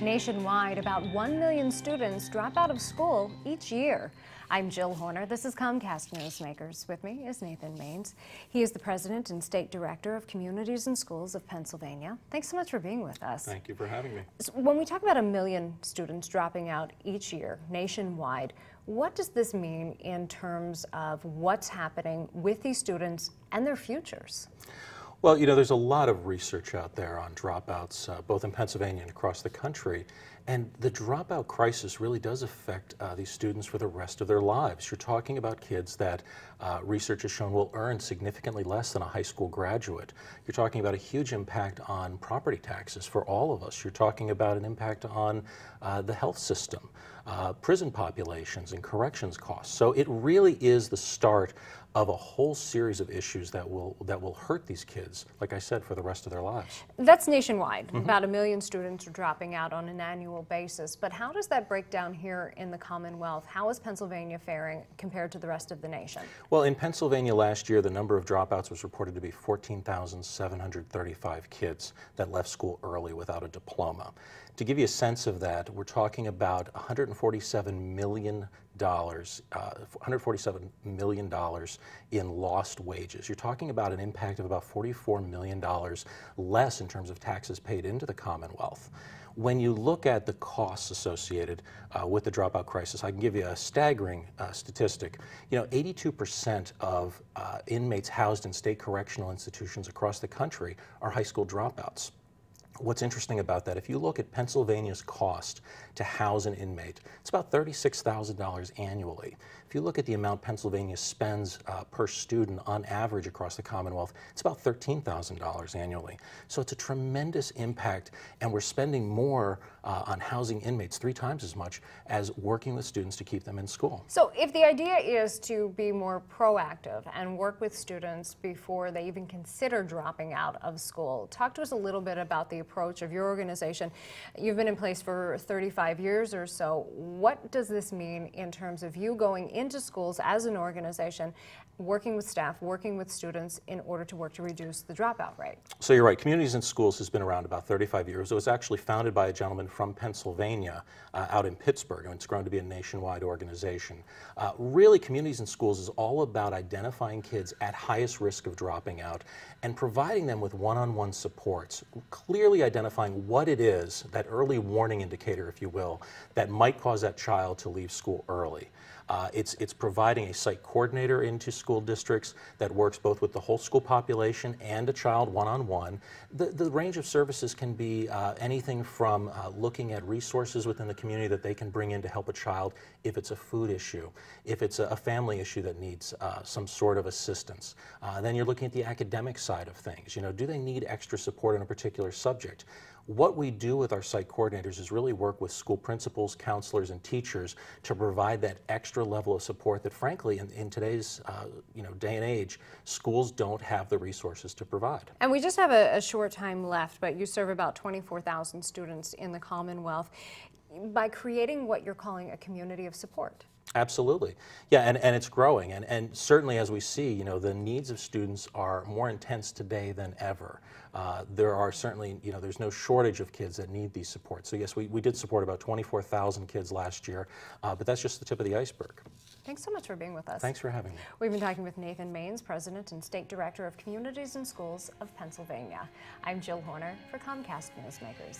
Nationwide, about 1 million students drop out of school each year. I'm Jill Horner. This is Comcast Newsmakers. With me is Nathan Maines. He is the President and State Director of Communities and Schools of Pennsylvania. Thanks so much for being with us. Thank you for having me. So when we talk about 1 million students dropping out each year nationwide, what does this mean in terms of what's happening with these students and their futures? Well, you know, there's a lot of research out there on dropouts, both in Pennsylvania and across the country, and the dropout crisis really does affect these students for the rest of their lives. You're talking about kids that research has shown will earn significantly less than a high school graduate. You're talking about a huge impact on property taxes for all of us. You're talking about an impact on the health system, prison populations, and corrections costs. So it really is the start of a whole series of issues that will hurt these kids, like I said, for the rest of their lives. That's nationwide. About 1 million students are dropping out on an annual basis. But how does that break down here in the Commonwealth? How is Pennsylvania faring compared to the rest of the nation? Well, in Pennsylvania last year, the number of dropouts was reported to be 14,735 kids that left school early without a diploma. To give you a sense of that, we're talking about $147 million in lost wages. You're talking about an impact of about $44 million less in terms of taxes paid into the Commonwealth. When you look at the costs associated with the dropout crisis, I can give you a staggering statistic. You know, 82% of inmates housed in state correctional institutions across the country are high school dropouts. What's interesting about that, if you look at Pennsylvania's cost to house an inmate, it's about $36,000 annually. If you look at the amount Pennsylvania spends per student on average across the Commonwealth, it's about $13,000 annually. So it's a tremendous impact, and we're spending more on housing inmates 3 times as much as working with students to keep them in school. So if the idea is to be more proactive and work with students before they even consider dropping out of school, talk to us a little bit about the approach of your organization. You've been in place for 35 years or so. What does this mean in terms of you going into schools as an organization, working with staff, working with students in order to work to reduce the dropout rate? So you're right, Communities and Schools has been around about 35 years. It was actually founded by a gentleman from Pennsylvania out in Pittsburgh, and it's grown to be a nationwide organization. Really, Communities and Schools is all about identifying kids at highest risk of dropping out and providing them with one-on-one supports, clearly identifying what it is, that early warning indicator, if you will, that might cause that child to leave school early. It's providing a site coordinator into school districts that works both with the whole school population and a child one-on-one. The range of services can be anything from looking at resources within the community that they can bring in to help a child if it's a food issue, if it's a family issue that needs some sort of assistance. Then you're looking at the academic side of things. You know, do they need extra support in a particular subject? What we do with our site coordinators is really work with school principals, counselors, and teachers to provide that extra level of support that, frankly, in today's day and age, schools don't have the resources to provide. And we just have a short time left, but you serve about 24,000 students in the Commonwealth by creating what you're calling a community of support. Absolutely. Yeah, and it's growing. And certainly, as we see, you know, the needs of students are more intense today than ever. There are certainly, you know, there's no shortage of kids that need these supports. So yes, we did support about 24,000 kids last year, but that's just the tip of the iceberg. Thanks so much for being with us. Thanks for having me. We've been talking with Nathan Maines, President and State Director of Communities and Schools of Pennsylvania. I'm Jill Horner for Comcast Newsmakers.